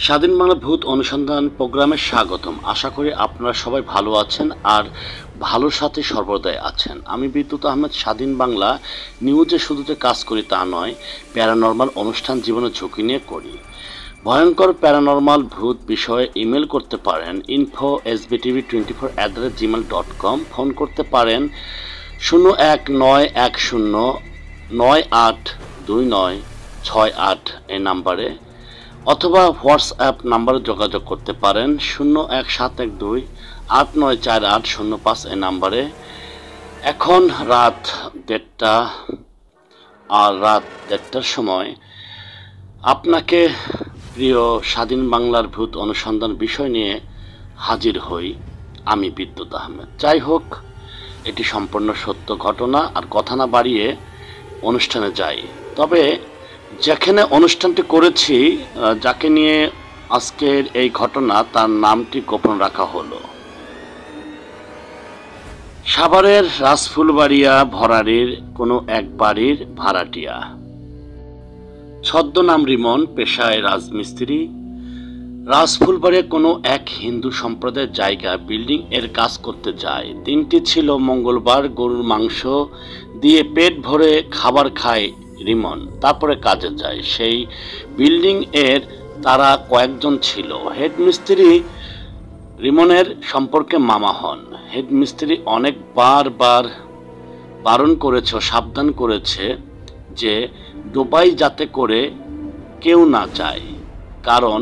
স্বাধীন বাংলা ভূত অনুসন্ধান প্রোগ্রামে স্বাগতম। আশা করি আপনারা সবাই ভালো আছেন আর ভালোর সাথে সর্বদাই আছেন। আমি বিদ্যুৎ আহমেদ স্বাধীন বাংলা নিউজে শুধু যে কাজ করি তা নয়, প্যারানর্মাল অনুষ্ঠান জীবনের ঝুঁকি নিয়ে করি। ভয়ঙ্কর প্যারানর্মাল ভূত বিষয়ে ইমেল করতে পারেন info@sbtv24@gmail.com। ফোন করতে পারেন 019109982968 এই নাম্বারে, অথবা হোয়াটসঅ্যাপ নাম্বারে যোগাযোগ করতে পারেন 01712894805 এই নাম্বারে। এখন রাত 1:30 আর রাত 1:30টার সময় আপনাকে প্রিয় স্বাধীন বাংলার ভূত অনুসন্ধান বিষয় নিয়ে হাজির হই আমি বিদ্যুৎ আহমেদ। যাই হোক, এটি সম্পূর্ণ সত্য ঘটনা, আর কথা না বাড়িয়ে অনুষ্ঠানে যাই। তবে যেখানে অনুষ্ঠানটি করেছি, যাকে নিয়ে আজকের এই ঘটনা, তার নামটি গোপন রাখা হলো। সাভারের রাজফুলবাড়িয়া ভরারির কোনো এক বাড়ির ভাড়াটিয়া, ছদ্মনাম রিমন, পেশায় রাজমিস্ত্রি। রাজফুলবাড়িয়া কোনো এক হিন্দু সম্প্রদায়ের জায়গা বিল্ডিং এর কাজ করতে যায়। দিনটি ছিল মঙ্গলবার। গরুর মাংস দিয়ে পেট ভরে খাবার খায় রিমন, তারপরে কাজে যায়। সেই বিল্ডিং এর তারা কয়েকজন ছিল। হেডমিস্ত্রি রিমনের সম্পর্কে মামা হন। হেডমিস্ত্রি অনেক বার বারণ করেছে ও সাবধান করেছে যে ডোবাই যাতে করে কেউ না যায়, কারণ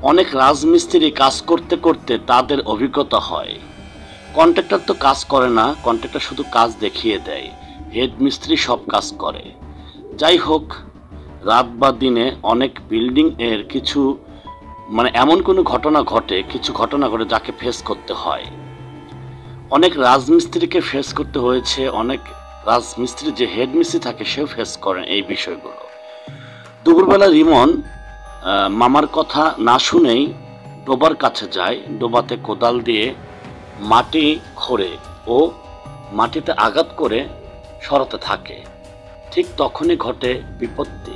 অনেক রাজমিস্ত্রি কাজ করতে করতে তাদের অভিজ্ঞতা হয়। কন্ট্রাক্টর তো কাজ করে না, কন্ট্রাক্টর শুধু কাজ দেখিয়ে দেয়, হেডমিস্ত্রি সব কাজ করে। যাই হোক, রাত বা দিনে অনেক বিল্ডিং এর কিছু এমন কোনো ঘটনা ঘটে, কিছু ঘটনা ঘটে যাকে ফেস করতে হয়। অনেক রাজমিস্ত্রিকে ফেস করতে হয়েছে, অনেক রাজমিস্ত্রি যে হেডমিস্ত্রি থাকে সেও ফেস করেন এই বিষয়গুলো। দুপুরবেলা রিমন মামার কথা না শুনেই ডোবার কাছে যায়। ডোবাতে কোদাল দিয়ে মাটি খোঁড়ে ও মাটিতে আঘাত করে সরাতে থাকে। ঠিক তখনই ঘটে বিপত্তি।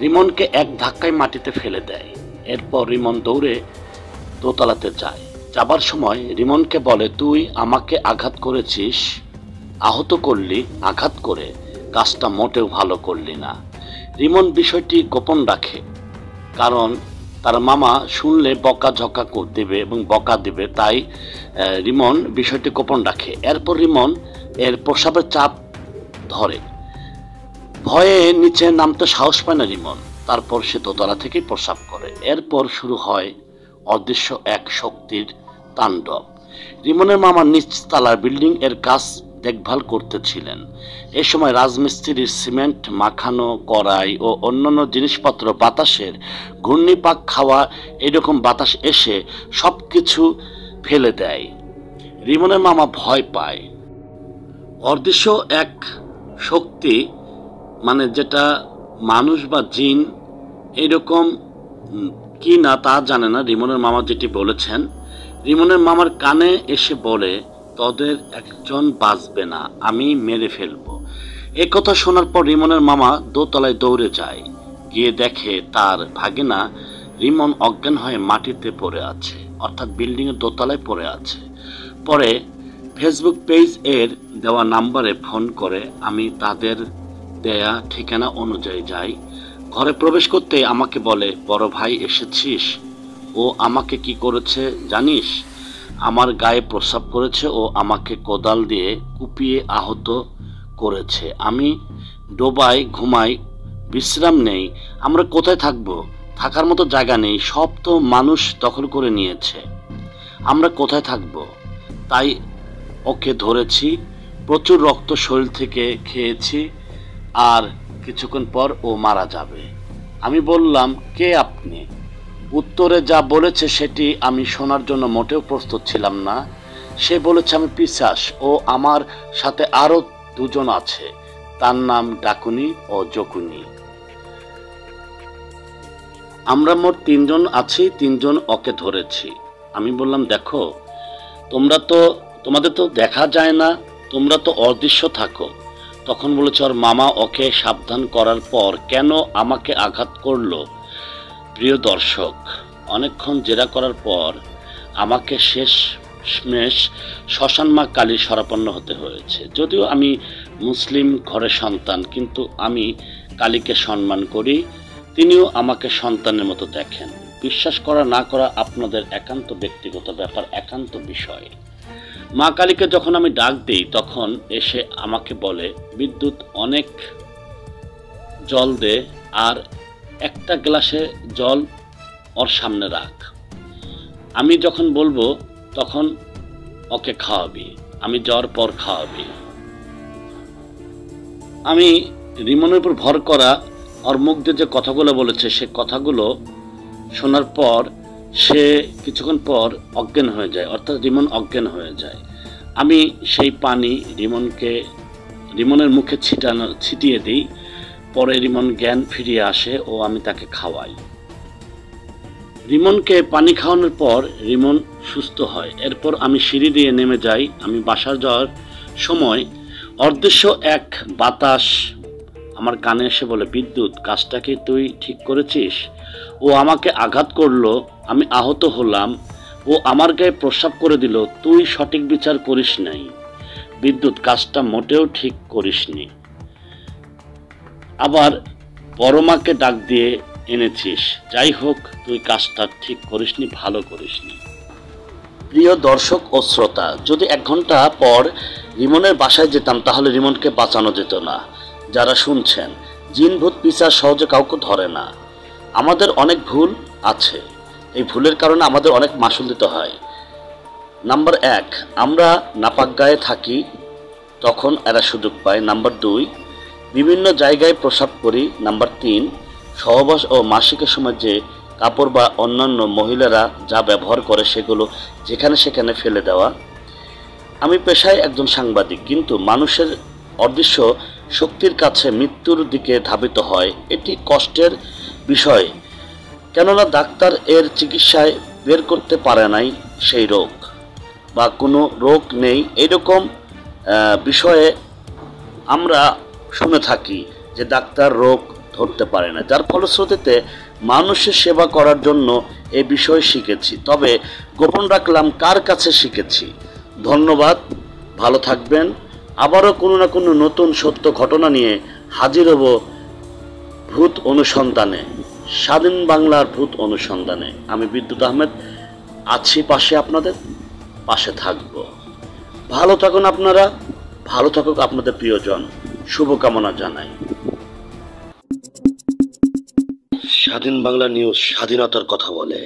রিমনকে এক ধাক্কায় মাটিতে ফেলে দেয়। এরপর রিমন দৌড়ে দোতলাতে যায়। যাবার সময় রিমনকে বলে, তুই আমাকে আঘাত করেছিস, আহত করলি, আঘাত করে কাজটা মোটেও ভালো করলি না। রিমন বিষয়টি গোপন রাখে, কারণ তার মামা শুনলে বকাঝকা দেবে এবং বকা দেবে, তাই রিমন বিষয়টি গোপন রাখে। এরপর রিমন এর প্রস্রাবের চাপ ধরে। ভয়ে নিচে নামতে সাহস পায় না রিমন। তারপর সে দোতলা থেকেই প্রস্রাব করে। এরপর শুরু হয় অদৃশ্য এক শক্তির তাণ্ডব। রিমনের মামা নিচতলার বিল্ডিং এর কাজ দেখভাল করতেছিলেন। এ সময় রাজমিস্ত্রির সিমেন্ট মাখানো কড়াই ও অন্যান্য জিনিসপত্র বাতাসের ঘূর্ণিপাক খাওয়া এরকম বাতাস এসে সব কিছু ফেলে দেয়। রিমনের মামা ভয় পায়। অদৃশ্য এক শক্তি, যেটা মানুষ বা জিন এইরকম কি না তা জানে না। রিমনের মামা যেটি বলেছেন, রিমনের মামার কানে এসে বলে, তোদের একজন বাঁচবে না, আমি মেরে ফেলবো। এ কথা শোনার পর রিমনের মামা দোতলায় দৌড়ে যায়। গিয়ে দেখে তার ভাগিনা রিমন অজ্ঞান হয়ে মাটিতে পড়ে আছে, অর্থাৎ বিল্ডিং এর দোতলায় পড়ে আছে। পরে ফেসবুক পেজ এর দেওয়া নাম্বারে ফোন করে আমি তাদের দেয়া ঠিকানা অনুযায়ী যাই। ঘরে প্রবেশ করতে আমাকে বলে, বড় ভাই এসেছিস? ও আমাকে কি করেছে জানিস? আমার গায়ে প্রস্রাব করেছে ও আমাকে কোদাল দিয়ে কুপিয়ে আহত করেছে। আমি ডোবায় ঘুমাই, বিশ্রাম নেই। আমরা কোথায় থাকবো? থাকার মতো জায়গা নেই, সব তো মানুষ দখল করে নিয়েছে। আমরা কোথায় থাকবো? তাই ওকে ধরেছি। প্রচুর রক্ত শরীর থেকে খেয়েছি, আর কিছুক্ষণ পর ও মারা যাবে। আমি বললাম, কে আপনি? উত্তরে যা বলেছে সেটি আমি শোনার জন্য মোটেও প্রস্তুত ছিলাম না। সে বলেছে আমি পিশাচ ও আমার সাথে আরো দুজন আছে, তার নাম ডাকুনি ও জকুনি। আমরা মোট 3 জন আছি, 3 জন ওকে ধরেছি। আমি বললাম, দেখো, তোমাদের তো দেখা যায় না, তোমরা তো অদৃশ্য থাকো। তখন বলেছে ওর মামা ওকে সাবধান করার পর কেন আমাকে আঘাত করলো। প্রিয় দর্শক, অনেকক্ষণ জেরা করার পর আমাকে শেষমেশ শ্মশান মা কালীর শরণাপন্ন হতে হয়েছে। যদিও আমি মুসলিম ঘরের সন্তান, কিন্তু আমি কালীকে সম্মান করি। তিনিও আমাকে সন্তানের মতো দেখেন। বিশ্বাস করা না করা আপনাদের একান্ত ব্যক্তিগত ব্যাপার, একান্ত বিষয়। মা কালীকে যখন আমি ডাক দিই তখন এসে আমাকে বলে, বিদ্যুৎ অনেক জল দে, আর একটা গ্লাসে জল ওর সামনে রাখ। আমি যখন বলবো তখন ওকে খাওয়াবি, আমি যাওয়ার পর খাওয়াবি। আমি রিমনের উপর ভর করা ওর মুখ দিয়ে যে কথাগুলো বলেছে, সে কথাগুলো শোনার পর সে কিছুক্ষণ পর অজ্ঞান হয়ে যায়, অর্থাৎ রিমন অজ্ঞান হয়ে যায়। আমি সেই পানি রিমনের মুখে ছিটিয়ে দিই। পরে রিমন জ্ঞান ফিরিয়ে আসে ও আমি তাকে খাওয়াই। রিমনকে পানি খাওয়ানোর পর রিমন সুস্থ হয়। এরপর আমি সিঁড়ি দিয়ে নেমে যাই। আমি বাসার যাওয়ার সময় অদৃশ্য এক বাতাস আমার কানে এসে বলে, বিদ্যুৎ, কাজটা কি তুই ঠিক করেছিস? ও আমাকে আঘাত করলো, আমি আহত হলাম, ও আমার গায়ে প্রস্রাব করে দিল, তুই সঠিক বিচার করিস নাই। বিদ্যুৎ, কাজটা মোটেও ঠিক করিসনি। আবার পরমাকে ডাক দিয়ে এনেছিস। যাই হোক, তুই কাজটা ঠিক করিসনি, ভালো করিসনি। প্রিয় দর্শক ও শ্রোতা, যদি 1 ঘন্টা পর রিমনের বাসায় যেতাম তাহলে রিমনকে বাঁচানো যেত না। যারা শুনছেন, জিন ভূত পিশাচ সহজে কাউকে ধরে না। আমাদের অনেক ভুল আছে, এই ভুলের কারণে আমাদের অনেক মাসুল দিতে হয়। নাম্বার 1, আমরা নাপাক গায়ে থাকি, তখন এরা সুযোগ পায়। নাম্বার 2, বিভিন্ন জায়গায় প্রস্রাব করি। নাম্বার 3, সহবাস ও মাসিকের সময় যে কাপড় বা অন্যান্য মহিলারা যা ব্যবহার করে সেগুলো যেখানে সেখানে ফেলে দেওয়া। আমি পেশায় একজন সাংবাদিক, কিন্তু মানুষের অদৃশ্য শক্তির কাছে মৃত্যুর দিকে ধাবিত হয়। এটি কষ্টের বিষয়, কেননা ডাক্তার এর চিকিৎসায় বের করতে পারে নাই সেই রোগ, বা কোনো রোগ নেই এরকম বিষয়ে আমরা শুনে থাকি যে ডাক্তার রোগ ধরতে পারে না। যার ফলশ্রুতিতে মানুষের সেবা করার জন্য এই বিষয় শিখেছি, তবে গোপন রাখলাম কার কাছে শিখেছি। ধন্যবাদ, ভালো থাকবেন। আবারও কোনো না কোনো নতুন সত্য ঘটনা নিয়ে হাজির হব ভূত অনুসন্ধানে, স্বাধীন বাংলার ভূত অনুসন্ধানে। আমি বিদ্যুৎ আহমেদ আছি পাশে, আপনাদের পাশে থাকব। ভালো থাকুন আপনারা, ভালো থাকুক আপনাদের প্রিয়জন। শুভকামনা জানাই। স্বাধীন বাংলা নিউজ স্বাধীনতার কথা বলে।